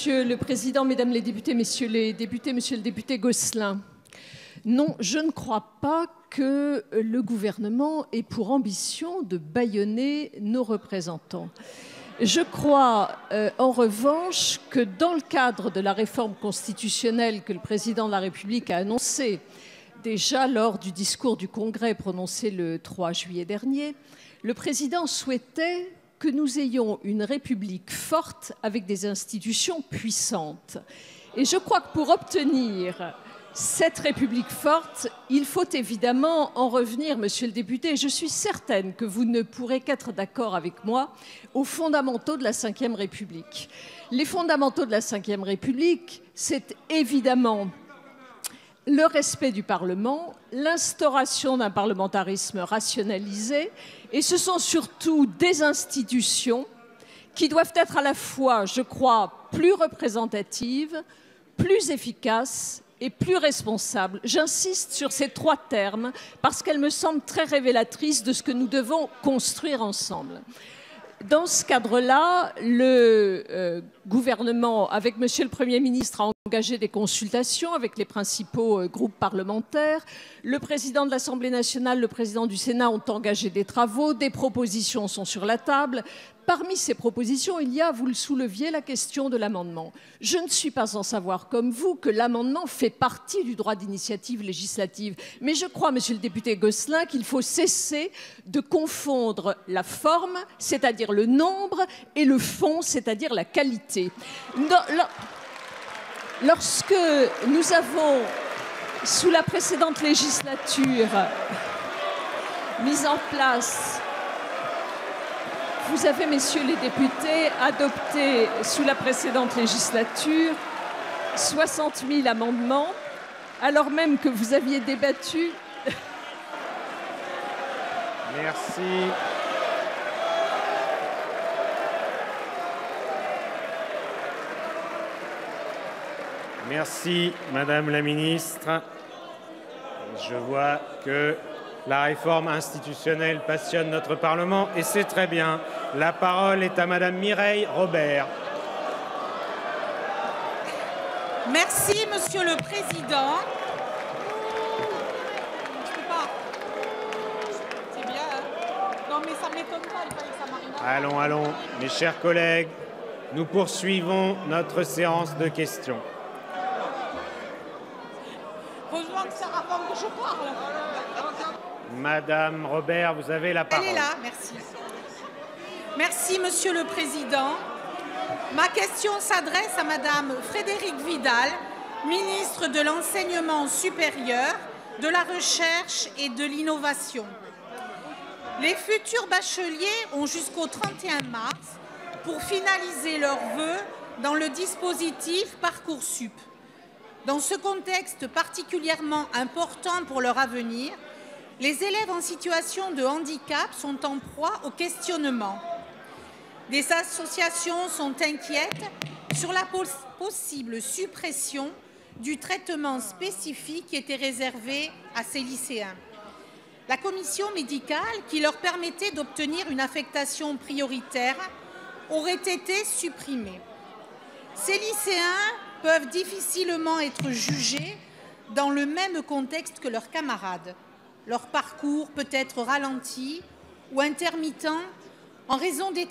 Monsieur le Président, Mesdames les députés, Messieurs les députés, Monsieur le député Gosselin, non, je ne crois pas que le gouvernement ait pour ambition de bâillonner nos représentants. Je crois en revanche que dans le cadre de la réforme constitutionnelle que le Président de la République a annoncée déjà lors du discours du Congrès prononcé le 3 juillet dernier, le Président souhaitait que nous ayons une République forte avec des institutions puissantes. Et je crois que pour obtenir cette République forte, il faut évidemment en revenir, Monsieur le député, et je suis certaine que vous ne pourrez qu'être d'accord avec moi, aux fondamentaux de la Ve République. Les fondamentaux de la Ve République, c'est évidemment le respect du Parlement, l'instauration d'un parlementarisme rationalisé, et ce sont surtout des institutions qui doivent être à la fois, je crois, plus représentatives, plus efficaces et plus responsables. J'insiste sur ces trois termes parce qu'elles me semblent très révélatrices de ce que nous devons construire ensemble. Dans ce cadre-là, le gouvernement, avec Monsieur le Premier ministre, a engagé des consultations avec les principaux groupes parlementaires. Le président de l'Assemblée nationale, le président du Sénat ont engagé des travaux, des propositions sont sur la table. Parmi ces propositions, il y a, vous le souleviez, la question de l'amendement. Je ne suis pas sans savoir, comme vous, que l'amendement fait partie du droit d'initiative législative. Mais je crois, Monsieur le député Gosselin, qu'il faut cesser de confondre la forme, c'est-à-dire le nombre, et le fond, c'est-à-dire la qualité. Lorsque nous avons, sous la précédente législature, mis en place... Vous avez, messieurs les députés, adopté sous la précédente législature 60 000 amendements, alors même que vous aviez débattu. Merci. Merci, Madame la Ministre. Je vois que la réforme institutionnelle passionne notre Parlement et c'est très bien. La parole est à Madame Mireille Robert. Merci, Monsieur le Président. Je peux pas. C'est bien, hein? Non, mais ça m'étonne pas, il fallait que ça m'arrive. Allons, mes chers collègues, nous poursuivons notre séance de questions. Heureusement que ça avant que je parle. Madame Robert, vous avez la parole. Elle est là, merci. Merci, Monsieur le Président. Ma question s'adresse à Madame Frédérique Vidal, ministre de l'Enseignement supérieur, de la Recherche et de l'Innovation. Les futurs bacheliers ont jusqu'au 31 mars pour finaliser leurs vœux dans le dispositif Parcoursup. Dans ce contexte particulièrement important pour leur avenir, les élèves en situation de handicap sont en proie au questionnement. Des associations sont inquiètes sur la possible suppression du traitement spécifique qui était réservé à ces lycéens. La commission médicale, qui leur permettait d'obtenir une affectation prioritaire, aurait été supprimée. Ces lycéens peuvent difficilement être jugés dans le même contexte que leurs camarades. Leur parcours peut être ralenti ou intermittent en raison des